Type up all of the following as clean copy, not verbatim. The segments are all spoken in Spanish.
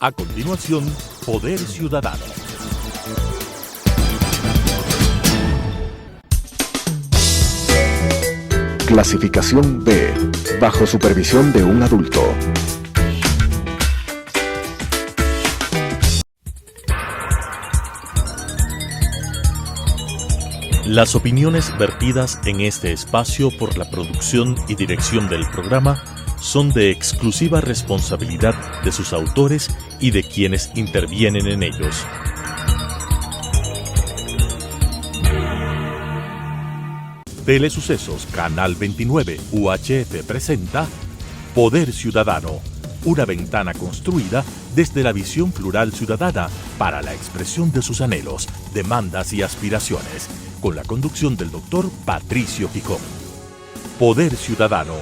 A continuación, Poder Ciudadano. Clasificación B, bajo supervisión de un adulto. Las opiniones vertidas en este espacio por la producción y dirección del programa son de exclusiva responsabilidad de sus autores y de quienes intervienen en ellos. Telesucesos Canal 29 UHF presenta Poder Ciudadano, una ventana construida desde la visión plural ciudadana para la expresión de sus anhelos, demandas y aspiraciones, con la conducción del doctor Patricio Picón. Poder Ciudadano.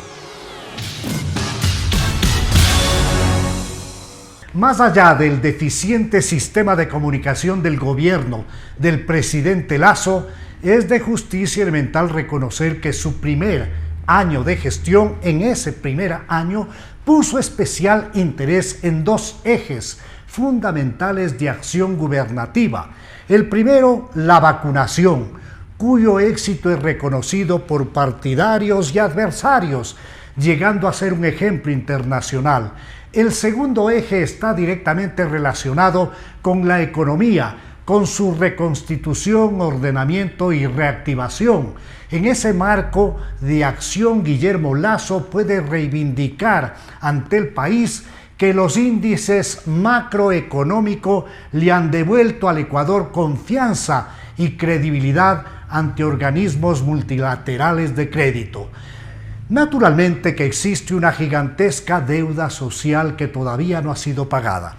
Más allá del deficiente sistema de comunicación del gobierno del presidente Lasso, es de justicia elemental reconocer que su primer año de gestión, en ese primer año, puso especial interés en dos ejes fundamentales de acción gubernativa. El primero, la vacunación, cuyo éxito es reconocido por partidarios y adversarios, llegando a ser un ejemplo internacional. El segundo eje está directamente relacionado con la economía, con su reconstitución, ordenamiento y reactivación. En ese marco de acción, Guillermo Lasso puede reivindicar ante el país que los índices macroeconómicos le han devuelto al Ecuador confianza y credibilidad ante organismos multilaterales de crédito. Naturalmente que existe una gigantesca deuda social que todavía no ha sido pagada.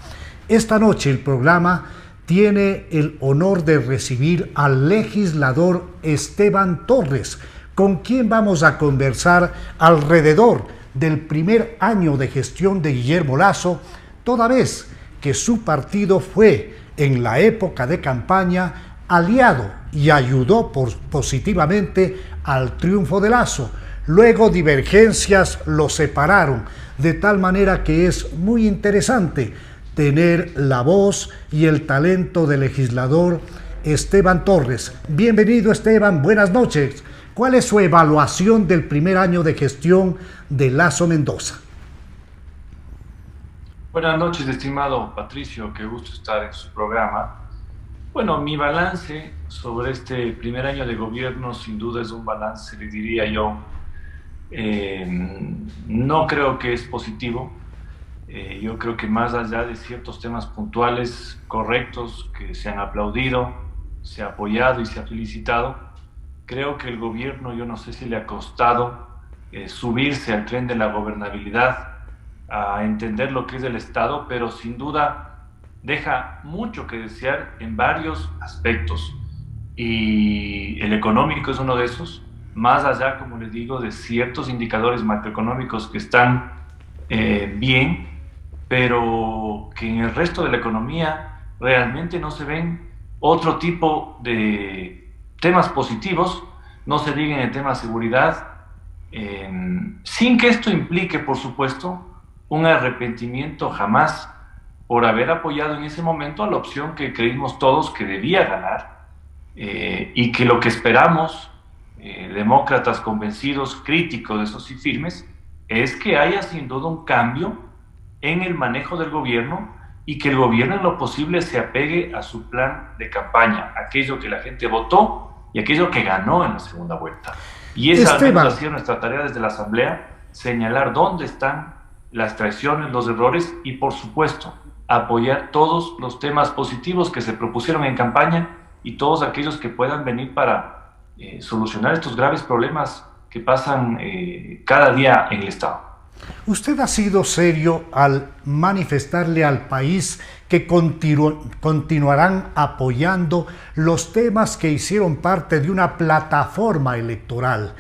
Esta noche el programa tiene el honor de recibir al legislador Esteban Torres, con quien vamos a conversar alrededor del primer año de gestión de Guillermo Lasso, toda vez que su partido fue, en la época de campaña, aliado y ayudó positivamente al triunfo de Lasso. Luego divergencias lo separaron, de tal manera que es muy interesante tener la voz y el talento del legislador Esteban Torres. Bienvenido, Esteban, buenas noches. ¿Cuál es su evaluación del primer año de gestión de Lasso Mendoza? Buenas noches, estimado Patricio, qué gusto estar en su programa. Bueno, mi balance sobre este primer año de gobierno sin duda es un balance, le diría yo, no creo que es positivo. Yo creo que más allá de ciertos temas puntuales correctos que se han aplaudido, se ha apoyado y se ha felicitado, creo que el gobierno, yo no sé si le ha costado subirse al tren de la gobernabilidad, a entender lo que es el Estado, pero sin duda deja mucho que desear en varios aspectos, y el económico es uno de esos, más allá, como les digo, de ciertos indicadores macroeconómicos que están bien, pero que en el resto de la economía realmente no se ven otro tipo de temas positivos, no se diga en el tema de seguridad, sin que esto implique, por supuesto, un arrepentimiento jamás por haber apoyado en ese momento a la opción que creímos todos que debía ganar, y que lo que esperamos, demócratas convencidos, críticos de esos y firmes, es que haya sin duda un cambio en el manejo del gobierno y que el gobierno en lo posible se apegue a su plan de campaña, aquello que la gente votó y aquello que ganó en la segunda vuelta. Y esa ha sido nuestra tarea desde la Asamblea, señalar dónde están las traiciones, los errores y, por supuesto, apoyar todos los temas positivos que se propusieron en campaña y todos aquellos que puedan venir para solucionar estos graves problemas que pasan cada día en el Estado. Usted ha sido serio al manifestarle al país que continuarán apoyando los temas que hicieron parte de una plataforma electoral,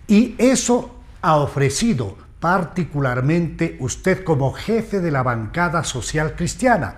y eso ha ofrecido particularmente usted como jefe de la bancada social cristiana.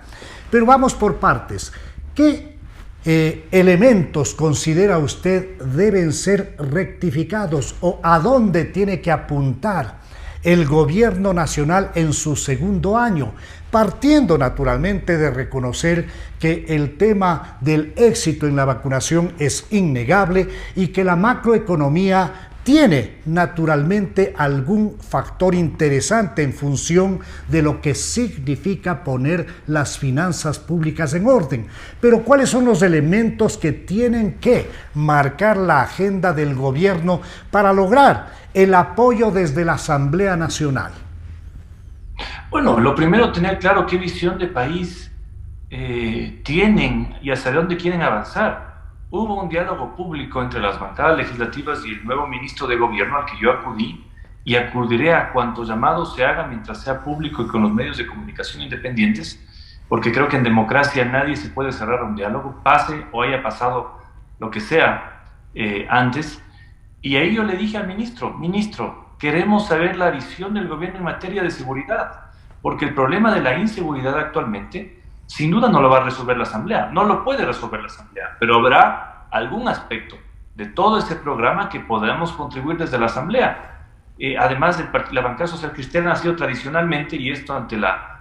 Pero vamos por partes. ¿Qué elementos considera usted deben ser rectificados o a dónde tiene que apuntar el gobierno nacional en su segundo año, partiendo naturalmente de reconocer que el tema del éxito en la vacunación es innegable y que la macroeconomía tiene naturalmente algún factor interesante en función de lo que significa poner las finanzas públicas en orden. Pero ¿cuáles son los elementos que tienen que marcar la agenda del gobierno para lograr el apoyo desde la Asamblea Nacional? Bueno, lo primero, tener claro qué visión de país tienen y hacia dónde quieren avanzar. Hubo un diálogo público entre las bancadas legislativas y el nuevo ministro de Gobierno al que yo acudí y acudiré a cuantos llamados se hagan mientras sea público y con los medios de comunicación independientes, porque creo que en democracia nadie se puede cerrar un diálogo, pase o haya pasado lo que sea antes. Y ahí yo le dije al ministro, queremos saber la visión del gobierno en materia de seguridad, porque el problema de la inseguridad actualmente sin duda no lo va a resolver la Asamblea, no lo puede resolver la Asamblea, pero habrá algún aspecto de todo ese programa que podamos contribuir desde la Asamblea. Además, la bancada social cristiana ha sido tradicionalmente, y esto ante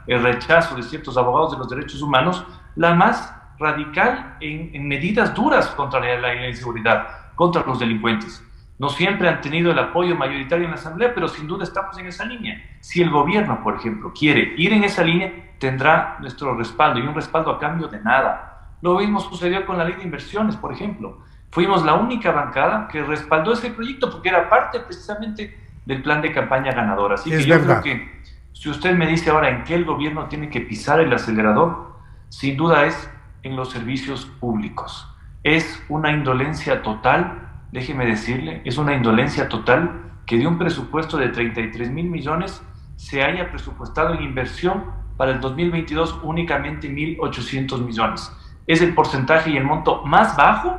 el rechazo de ciertos abogados de los derechos humanos, la más radical en medidas duras contra la inseguridad, contra los delincuentes. No siempre han tenido el apoyo mayoritario en la Asamblea, pero sin duda estamos en esa línea. Si el gobierno, por ejemplo, quiere ir en esa línea, tendrá nuestro respaldo, y un respaldo a cambio de nada. Lo mismo sucedió con la ley de inversiones, por ejemplo. Fuimos la única bancada que respaldó ese proyecto porque era parte precisamente del plan de campaña ganador. Así que yo creo que si usted me dice ahora en qué el gobierno tiene que pisar el acelerador, sin duda es en los servicios públicos. Es una indolencia total. Déjeme decirle, es una indolencia total que de un presupuesto de 33,000 millones se haya presupuestado en inversión para el 2022 únicamente 1.800 millones. Es el porcentaje y el monto más bajo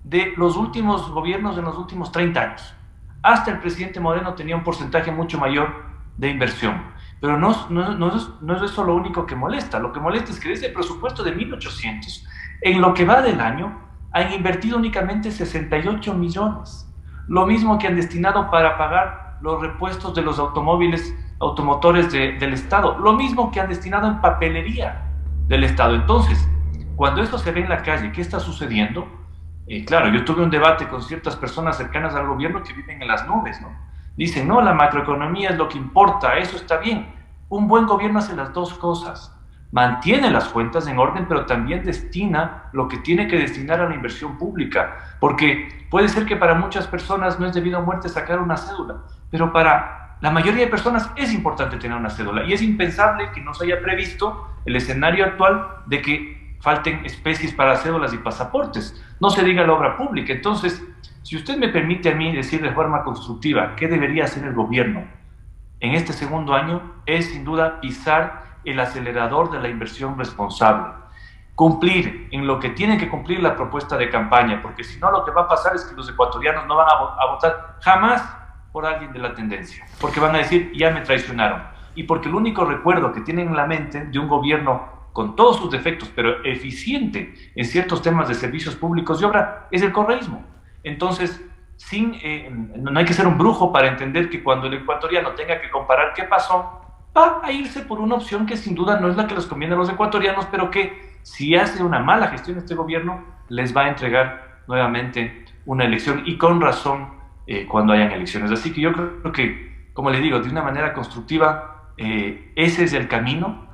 de los últimos gobiernos de los últimos 30 años. Hasta el presidente Moreno tenía un porcentaje mucho mayor de inversión. Pero no es eso lo único que molesta. Lo que molesta es que de ese presupuesto de 1.800, en lo que va del año, han invertido únicamente 68 millones. Lo mismo que han destinado para pagar los repuestos de los automotores del Estado. Lo mismo que han destinado en papelería del Estado. Entonces, cuando eso se ve en la calle, ¿qué está sucediendo? Claro, yo tuve un debate con ciertas personas cercanas al gobierno que viven en las nubes, ¿no? Dicen, no, la macroeconomía es lo que importa, eso está bien. Un buen gobierno hace las dos cosas. Mantiene las cuentas en orden, pero también destina lo que tiene que destinar a la inversión pública, porque puede ser que para muchas personas no es debido a muerte sacar una cédula, pero para la mayoría de personas es importante tener una cédula, y es impensable que no se haya previsto el escenario actual de que falten especies para cédulas y pasaportes, no se diga la obra pública. Entonces, si usted me permite a mí decir de forma constructiva qué debería hacer el gobierno en este segundo año, es sin duda pisar el acelerador de la inversión responsable, cumplir en lo que tiene que cumplir la propuesta de campaña, porque si no lo que va a pasar es que los ecuatorianos no van a votar jamás por alguien de la tendencia, porque van a decir, ya me traicionaron, y porque el único recuerdo que tienen en la mente de un gobierno con todos sus defectos, pero eficiente en ciertos temas de servicios públicos y obra, es el correísmo. Entonces, no hay que ser un brujo para entender que cuando el ecuatoriano tenga que comparar qué pasó, va a irse por una opción que sin duda no es la que les conviene a los ecuatorianos, pero que si hace una mala gestión este gobierno, les va a entregar nuevamente una elección, y con razón cuando hayan elecciones. Así que yo creo que, como le digo, de una manera constructiva, ese es el camino.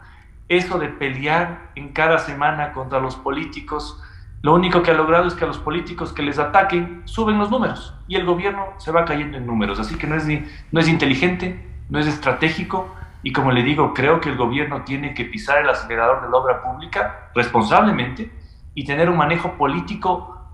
Eso de pelear en cada semana contra los políticos, lo único que ha logrado es que a los políticos que les ataquen suben los números, y el gobierno se va cayendo en números. Así que no es inteligente, no es estratégico. Y como le digo, creo que el gobierno tiene que pisar el acelerador de la obra pública responsablemente y tener un manejo político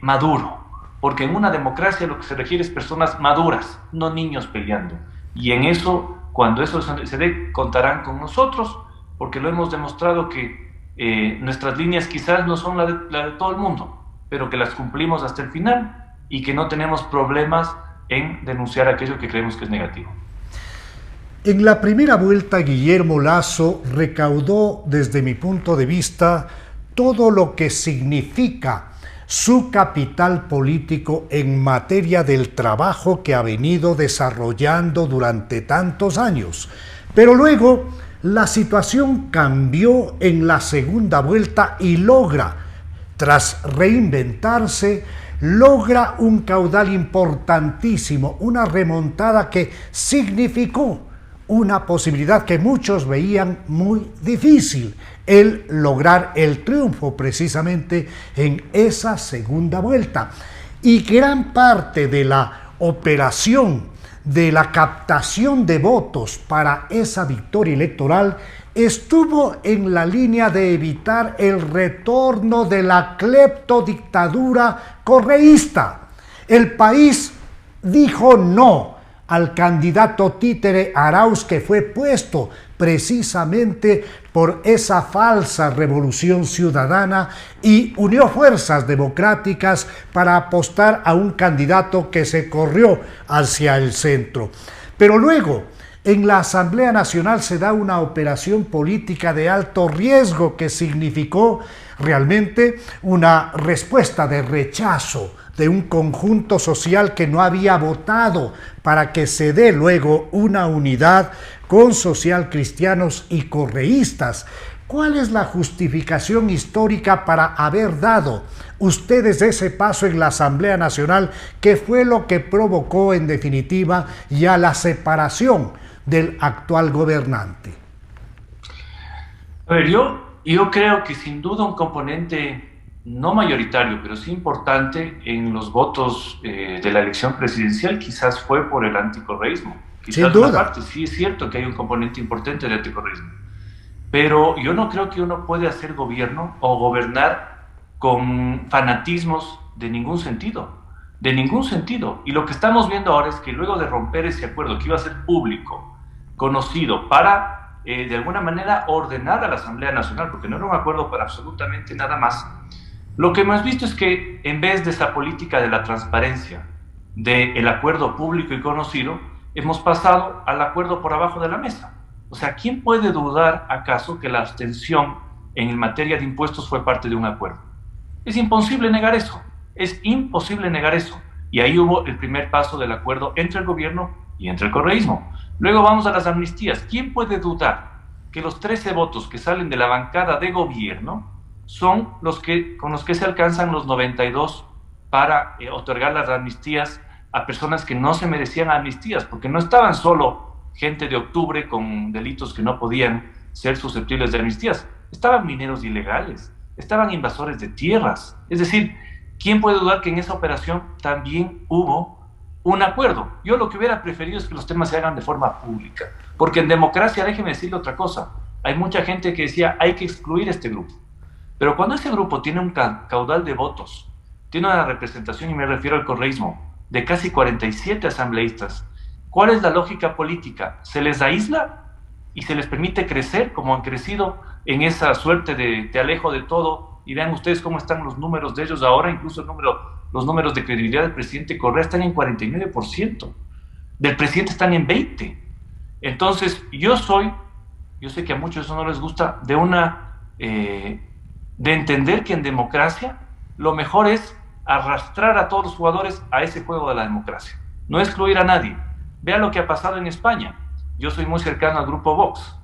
maduro, porque en una democracia lo que se requiere es personas maduras, no niños peleando. Y en eso, cuando eso se dé, contarán con nosotros, porque lo hemos demostrado que nuestras líneas quizás no son la de todo el mundo, pero que las cumplimos hasta el final y que no tenemos problemas en denunciar aquello que creemos que es negativo. En la primera vuelta, Guillermo Lasso recaudó, desde mi punto de vista, todo lo que significa su capital político en materia del trabajo que ha venido desarrollando durante tantos años. Pero luego la situación cambió en la segunda vuelta y logra, tras reinventarse, logra un caudal importantísimo, una remontada que significó una posibilidad que muchos veían muy difícil, el lograr el triunfo precisamente en esa segunda vuelta. Y gran parte de la operación, de la captación de votos para esa victoria electoral, estuvo en la línea de evitar el retorno de la cleptodictadura correísta. El país dijo no al candidato títere Arauz, que fue puesto precisamente por esa falsa revolución ciudadana, y unió fuerzas democráticas para apostar a un candidato que se corrió hacia el centro. Pero luego, en la Asamblea Nacional se da una operación política de alto riesgo que significó realmente una respuesta de rechazo de un conjunto social que no había votado para que se dé luego una unidad con socialcristianos y correístas. ¿Cuál es la justificación histórica para haber dado ustedes ese paso en la Asamblea Nacional, que fue lo que provocó en definitiva ya la separación del actual gobernante? A ver, yo creo que sin duda un componente no mayoritario, pero sí importante en los votos de la elección presidencial quizás fue por el anticorreísmo. Quizás sin duda. Una parte, sí es cierto que hay un componente importante del anticorreísmo, pero yo no creo que uno puede hacer gobierno o gobernar con fanatismos de ningún sentido, Y lo que estamos viendo ahora es que luego de romper ese acuerdo que iba a ser público, conocido, para de alguna manera ordenar a la Asamblea Nacional, porque no era un acuerdo para absolutamente nada más, lo que hemos visto es que en vez de esa política de la transparencia, del acuerdo público y conocido, hemos pasado al acuerdo por abajo de la mesa. O sea, ¿quién puede dudar acaso que la abstención en materia de impuestos fue parte de un acuerdo? Es imposible negar eso, Y ahí hubo el primer paso del acuerdo entre el gobierno y entre el correísmo. Luego vamos a las amnistías. ¿Quién puede dudar que los 13 votos que salen de la bancada de gobierno son con los que se alcanzan los 92 para otorgar las amnistías a personas que no se merecían amnistías? Porque no estaban solo gente de octubre con delitos que no podían ser susceptibles de amnistías. Estaban mineros ilegales, estaban invasores de tierras. Es decir, ¿quién puede dudar que en esa operación también hubo un acuerdo? Yo lo que hubiera preferido es que los temas se hagan de forma pública, porque en democracia, déjeme decirle otra cosa, hay mucha gente que decía hay que excluir este grupo. Pero cuando ese grupo tiene un caudal de votos, tiene una representación, y me refiero al correísmo, de casi 47 asambleístas, ¿cuál es la lógica política? ¿Se les aísla y se les permite crecer como han crecido en esa suerte de te alejo de todo? Y vean ustedes cómo están los números de ellos ahora, incluso los números de credibilidad del presidente Correa están en 49%, del presidente están en 20%. Entonces, yo sé que a muchos eso no les gusta, de entender que en democracia lo mejor es arrastrar a todos los jugadores a ese juego de la democracia, no excluir a nadie. Vean lo que ha pasado en España. Yo soy muy cercano al grupo Vox.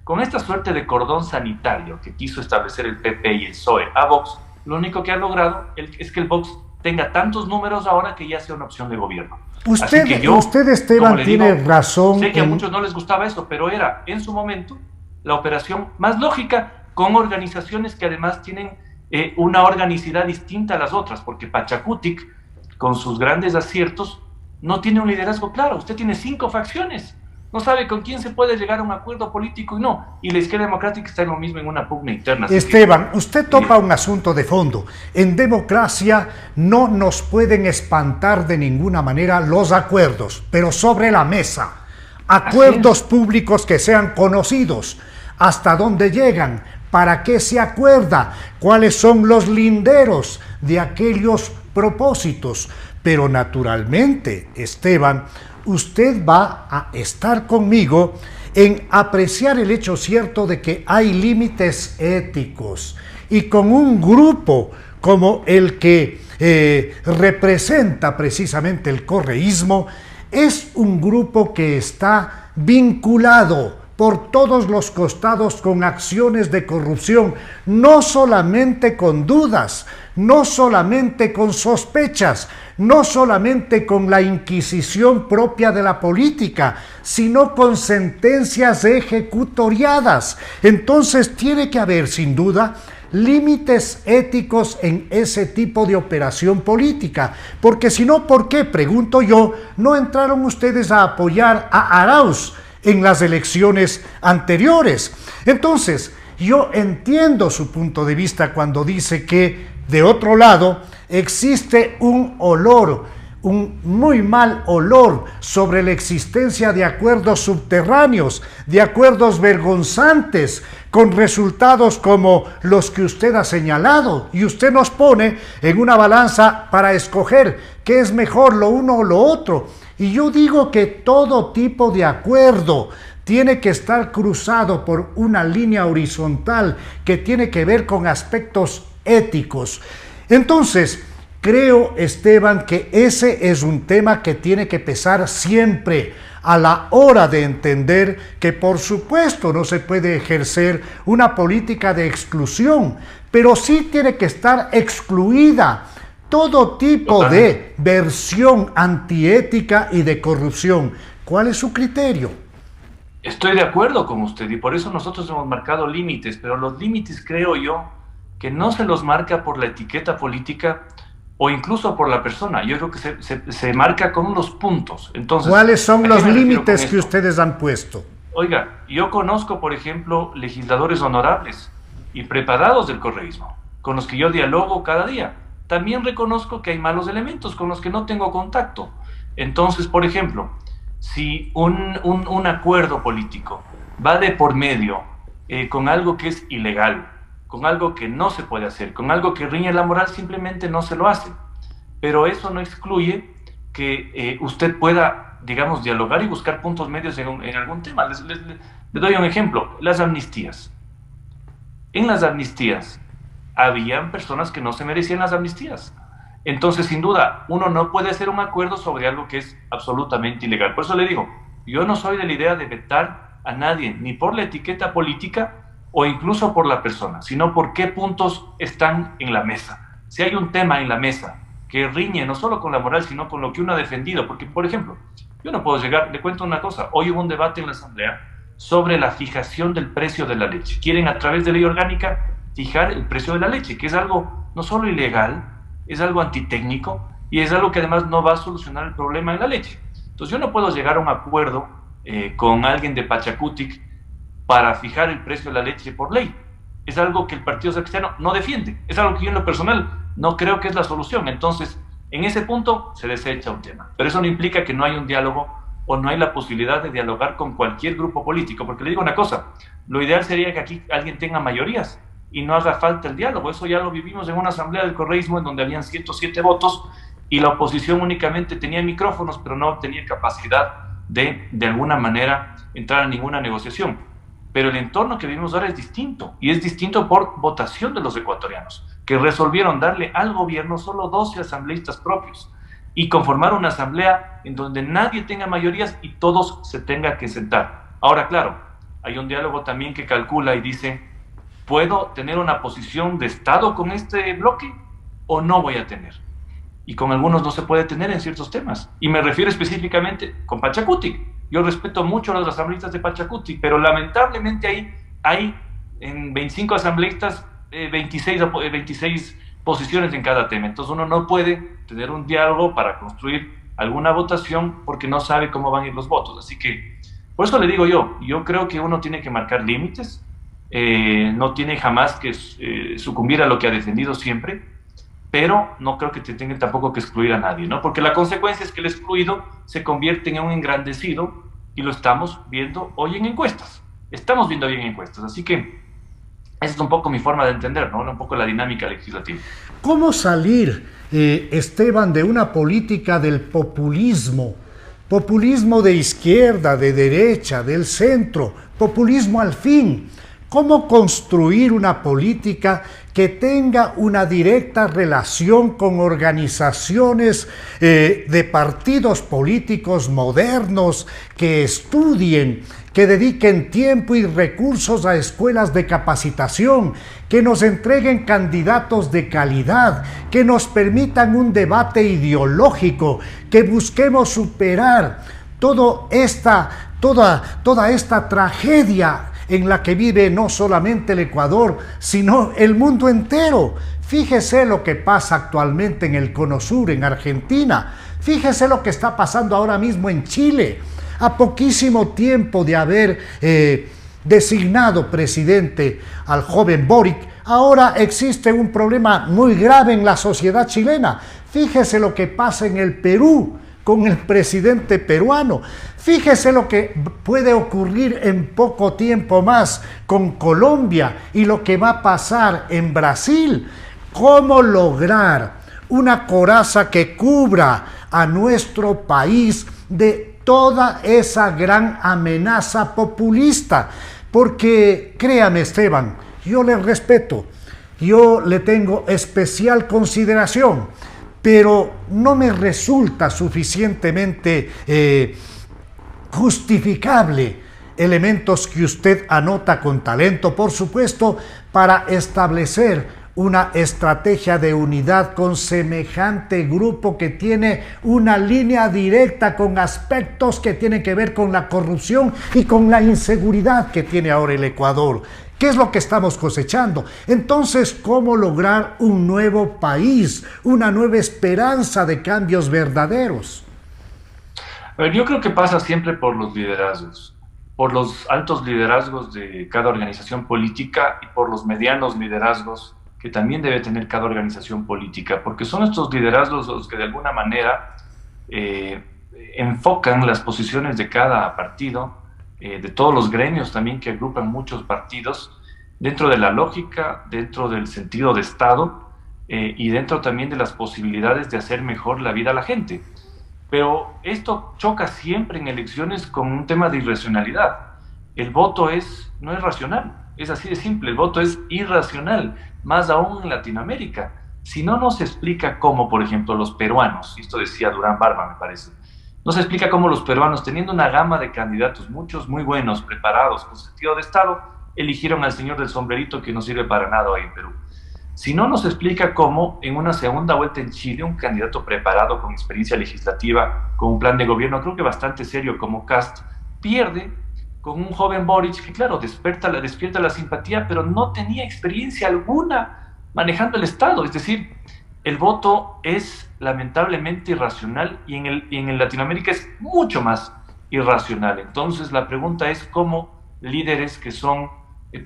Con esta suerte de cordón sanitario que quiso establecer el PP y el PSOE a Vox, lo único que ha logrado es que el Vox tenga tantos números ahora que ya sea una opción de gobierno. Usted, Esteban, tiene razón. Sé que a muchos no les gustaba eso, pero era en su momento la operación más lógica, con organizaciones que además tienen una organicidad distinta a las otras, porque Pachacutic, con sus grandes aciertos, no tiene un liderazgo claro. Usted tiene 5 facciones, no sabe con quién se puede llegar a un acuerdo político y la izquierda democrática está en lo mismo, en una pugna interna. Esteban, usted topa un asunto de fondo. En democracia no nos pueden espantar de ninguna manera los acuerdos, pero sobre la mesa. Acuerdos públicos que sean conocidos. ¿Hasta dónde llegan? ¿Para qué se acuerda? ¿Cuáles son los linderos de aquellos propósitos? Pero naturalmente, Esteban, usted va a estar conmigo en apreciar el hecho cierto de que hay límites éticos, y con un grupo como el que representa precisamente el correísmo, es un grupo que está vinculado por todos los costados con acciones de corrupción, no solamente con dudas, no solamente con sospechas, no solamente con la inquisición propia de la política, sino con sentencias ejecutoriadas. Entonces tiene que haber, sin duda, límites éticos en ese tipo de operación política, porque si no, ¿por qué, pregunto yo, no entraron ustedes a apoyar a Arauz en las elecciones anteriores? Entonces, yo entiendo su punto de vista cuando dice que, de otro lado, existe un olor, un muy mal olor sobre la existencia de acuerdos subterráneos, de acuerdos vergonzantes, con resultados como los que usted ha señalado, y usted nos pone en una balanza para escoger qué es mejor, lo uno o lo otro. Y yo digo que todo tipo de acuerdo tiene que estar cruzado por una línea horizontal que tiene que ver con aspectos éticos. Entonces, creo, Esteban, que ese es un tema que tiene que pesar siempre a la hora de entender que, por supuesto, no se puede ejercer una política de exclusión, pero sí tiene que estar excluida todo tipo de versión antiética y de corrupción. ¿Cuál es su criterio? Estoy de acuerdo con usted, y por eso nosotros hemos marcado límites, pero los límites, creo yo, que no se los marca por la etiqueta política o incluso por la persona. Yo creo que se marca con los puntos. Entonces, ¿cuáles son los límites que ustedes han puesto? Oiga, yo conozco, por ejemplo, legisladores honorables y preparados del correísmo, con los que yo dialogo cada día. También reconozco que hay malos elementos con los que no tengo contacto. Entonces, por ejemplo, si un acuerdo político va de por medio con algo que es ilegal, con algo que no se puede hacer, con algo que riñe la moral, simplemente no se lo hace. Pero eso no excluye que usted pueda, digamos, dialogar y buscar puntos medios en algún tema. Les doy un ejemplo: las amnistías. En las amnistías habían personas que no se merecían las amnistías. Entonces, sin duda, uno no puede hacer un acuerdo sobre algo que es absolutamente ilegal. Por eso le digo, yo no soy de la idea de vetar a nadie, ni por la etiqueta política o incluso por la persona, sino por qué puntos están en la mesa. Si hay un tema en la mesa que riñe no solo con la moral, sino con lo que uno ha defendido, porque, por ejemplo, yo no puedo llegar, le cuento una cosa, hoy hubo un debate en la Asamblea sobre la fijación del precio de la leche. Quieren, a través de ley orgánica, fijar el precio de la leche, que es algo no solo ilegal, es algo antitécnico y es algo que además no va a solucionar el problema de la leche. Entonces yo no puedo llegar a un acuerdo con alguien de Pachacutic para fijar el precio de la leche por ley. Es algo que el Partido Social Cristiano no defiende, es algo que yo en lo personal no creo que es la solución. Entonces, en ese punto se desecha un tema, pero eso no implica que no hay un diálogo o no hay la posibilidad de dialogar con cualquier grupo político, porque le digo una cosa, lo ideal sería que aquí alguien tenga mayorías y no haga falta el diálogo. Eso ya lo vivimos en una asamblea del correísmo en donde habían 107 votos y la oposición únicamente tenía micrófonos, pero no tenía capacidad de alguna manera entrar a ninguna negociación. Pero el entorno que vivimos ahora es distinto, y es distinto por votación de los ecuatorianos, que resolvieron darle al gobierno solo 12 asambleístas propios y conformar una asamblea en donde nadie tenga mayorías y todos se tengan que sentar. Ahora, claro, hay un diálogo también que calcula y dice: ¿puedo tener una posición de Estado con este bloque o no voy a tener? Y con algunos no se puede tener en ciertos temas. Y me refiero específicamente con Pachacutic. Yo respeto mucho a los asambleístas de Pachacutic, pero lamentablemente hay en 25 asambleístas 26 posiciones en cada tema. Entonces uno no puede tener un diálogo para construir alguna votación porque no sabe cómo van a ir los votos. Así que, por eso le digo yo creo que uno tiene que marcar límites. No tiene jamás que sucumbir a lo que ha defendido siempre, pero no creo que te tengan tampoco que excluir a nadie, ¿no? Porque la consecuencia es que el excluido se convierte en un engrandecido, y lo estamos viendo hoy en encuestas. Estamos viendo hoy en encuestas, así que esa es un poco mi forma de entender, ¿no? Un poco la dinámica legislativa. ¿Cómo salir, Esteban, de una política del populismo populismo de izquierda, de derecha, del centro, populismo al fin. ¿Cómo construir una política que tenga una directa relación con organizaciones de partidos políticos modernos, que estudien, que dediquen tiempo y recursos a escuelas de capacitación, que nos entreguen candidatos de calidad, que nos permitan un debate ideológico, que busquemos superar toda esta tragedia en la que vive no solamente el Ecuador, sino el mundo entero? Fíjese lo que pasa actualmente en el Cono Sur, en Argentina. Fíjese lo que está pasando ahora mismo en Chile. A poquísimo tiempo de haber designado presidente al joven Boric, ahora existe un problema muy grave en la sociedad chilena. Fíjese lo que pasa en el Perú con el presidente peruano. Fíjese lo que puede ocurrir en poco tiempo más con Colombia y lo que va a pasar en Brasil. ¿Cómo lograr una coraza que cubra a nuestro país de toda esa gran amenaza populista? Porque créame, Esteban, yo le respeto, yo le tengo especial consideración, pero no me resulta suficientemente justificable elementos que usted anota con talento, por supuesto, para establecer una estrategia de unidad con semejante grupo que tiene una línea directa con aspectos que tienen que ver con la corrupción y con la inseguridad que tiene ahora el Ecuador. ¿Qué es lo que estamos cosechando? Entonces, ¿cómo lograr un nuevo país, una nueva esperanza de cambios verdaderos? A ver, yo creo que pasa siempre por los liderazgos, por los altos liderazgos de cada organización política y por los medianos liderazgos que también debe tener cada organización política, porque son estos liderazgos los que de alguna manera enfocan las posiciones de cada partido, de todos los gremios también que agrupan muchos partidos, dentro de la lógica, dentro del sentido de Estado y dentro también de las posibilidades de hacer mejor la vida a la gente. Pero esto choca siempre en elecciones con un tema de irracionalidad. El voto no es racional, es así de simple, el voto es irracional, más aún en Latinoamérica. Si no se explica cómo, por ejemplo, los peruanos, y esto decía Durán Barba, me parece, no se explica cómo los peruanos, teniendo una gama de candidatos, muchos muy buenos, preparados, con sentido de Estado, eligieron al señor del sombrerito que no sirve para nada hoy en Perú. Si no nos explica cómo, en una segunda vuelta en Chile, un candidato preparado, con experiencia legislativa, con un plan de gobierno, creo que bastante serio como Kast, pierde con un joven Boric que, claro, despierta la simpatía, pero no tenía experiencia alguna manejando el Estado. Es decir, el voto es lamentablemente irracional y en el Latinoamérica es mucho más irracional. Entonces, la pregunta es cómo líderes que son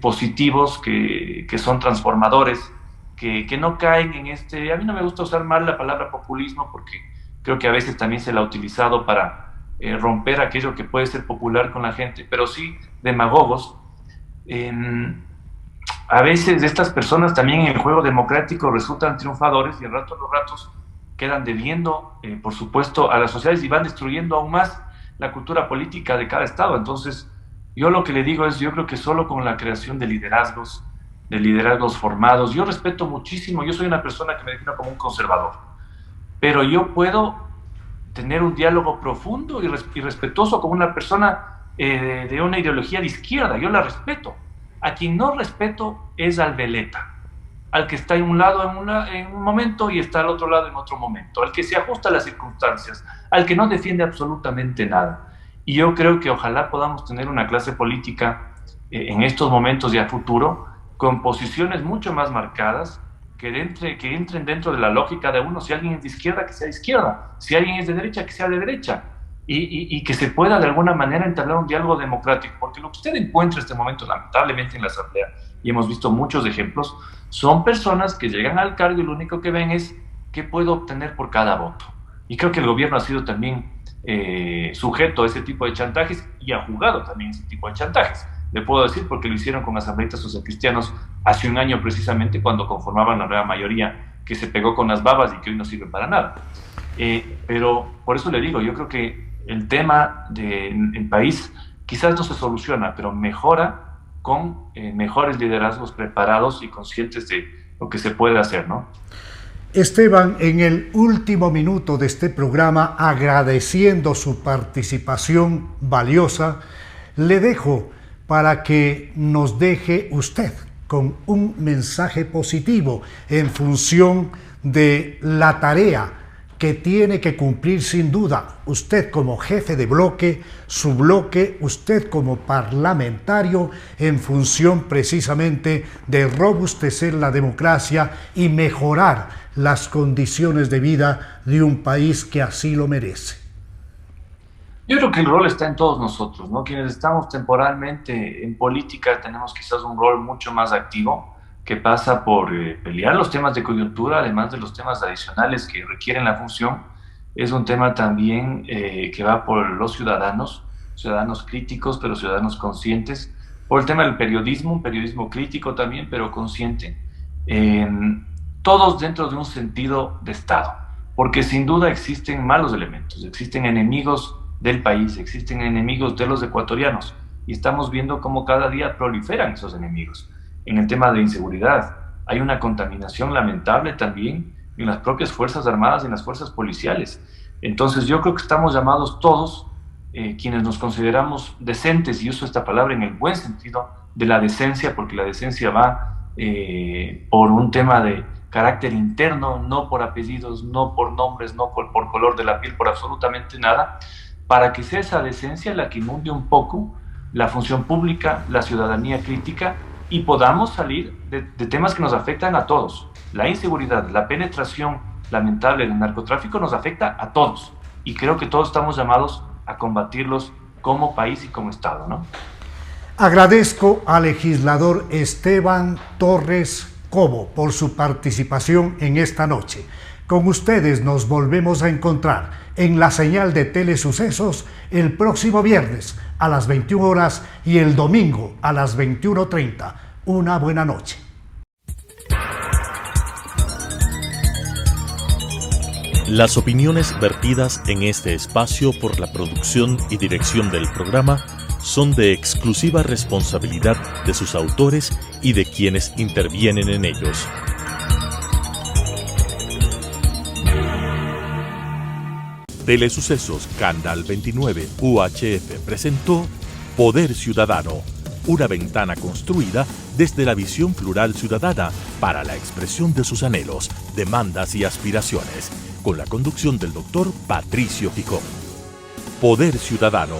positivos, que son transformadores, que no caen en a mí no me gusta usar mal la palabra populismo porque creo que a veces también se la ha utilizado para romper aquello que puede ser popular con la gente, pero sí demagogos. A veces estas personas también en el juego democrático resultan triunfadores y al rato los ratos quedan debiendo, por supuesto, a las sociedades y van destruyendo aún más la cultura política de cada estado. Entonces, yo lo que le digo es, yo creo que solo con la creación de liderazgos formados, yo respeto muchísimo, yo soy una persona que me defino como un conservador, pero yo puedo tener un diálogo profundo y respetuoso con una persona de una ideología de izquierda, yo la respeto. A quien no respeto es al veleta, al que está en un lado en un momento y está al otro lado en otro momento, al que se ajusta a las circunstancias, al que no defiende absolutamente nada. Y yo creo que ojalá podamos tener una clase política en estos momentos y a futuro con posiciones mucho más marcadas, que entren dentro de la lógica de uno. Si alguien es de izquierda, que sea de izquierda, si alguien es de derecha, que sea de derecha, y que se pueda de alguna manera entablar un diálogo democrático, porque lo que usted encuentra en este momento, lamentablemente, en la Asamblea, y hemos visto muchos ejemplos, son personas que llegan al cargo y lo único que ven es qué puedo obtener por cada voto. Y creo que el gobierno ha sido también sujeto a ese tipo de chantajes y ha jugado también ese tipo de chantajes. Le puedo decir porque lo hicieron con asambleístas socialcristianos hace un año precisamente, cuando conformaban la nueva mayoría que se pegó con las babas y que hoy no sirve para nada. Pero por eso le digo, yo creo que el tema del país quizás no se soluciona, pero mejora con mejores liderazgos preparados y conscientes de lo que se puede hacer, ¿no? Esteban, en el último minuto de este programa, agradeciendo su participación valiosa, le dejo para que nos deje usted con un mensaje positivo en función de la tarea que tiene que cumplir sin duda usted como jefe de bloque, su bloque, usted como parlamentario, en función precisamente de robustecer la democracia y mejorar las condiciones de vida de un país que así lo merece. Yo creo que el rol está en todos nosotros, ¿no? Quienes estamos temporalmente en política tenemos quizás un rol mucho más activo, que pasa por pelear los temas de coyuntura, además de los temas adicionales que requieren la función. Es un tema también que va por los ciudadanos críticos, pero ciudadanos conscientes, por el tema del periodismo, un periodismo crítico también, pero consciente, todos dentro de un sentido de Estado, porque sin duda existen malos elementos, existen enemigos del país, existen enemigos de los ecuatorianos, y estamos viendo cómo cada día proliferan esos enemigos. En el tema de inseguridad, hay una contaminación lamentable también en las propias Fuerzas Armadas y en las fuerzas policiales. Entonces yo creo que estamos llamados todos, quienes nos consideramos decentes, y uso esta palabra en el buen sentido de la decencia, porque la decencia va por un tema de carácter interno, no por apellidos, no por nombres, no por color de la piel, por absolutamente nada, para que sea esa decencia la que inunde un poco la función pública, la ciudadanía crítica, y podamos salir de temas que nos afectan a todos. La inseguridad, la penetración lamentable del narcotráfico nos afecta a todos, y creo que todos estamos llamados a combatirlos como país y como Estado, ¿no? Agradezco al legislador Esteban Torres Cobo por su participación en esta noche. Con ustedes nos volvemos a encontrar en la señal de Telesucesos el próximo viernes a las 21 horas y el domingo a las 21:30. Una buena noche. Las opiniones vertidas en este espacio por la producción y dirección del programa son de exclusiva responsabilidad de sus autores y de quienes intervienen en ellos. Telesucesos Canal 29 UHF presentó Poder Ciudadano, una ventana construida desde la visión plural ciudadana para la expresión de sus anhelos, demandas y aspiraciones, con la conducción del doctor Patricio Picón. Poder Ciudadano.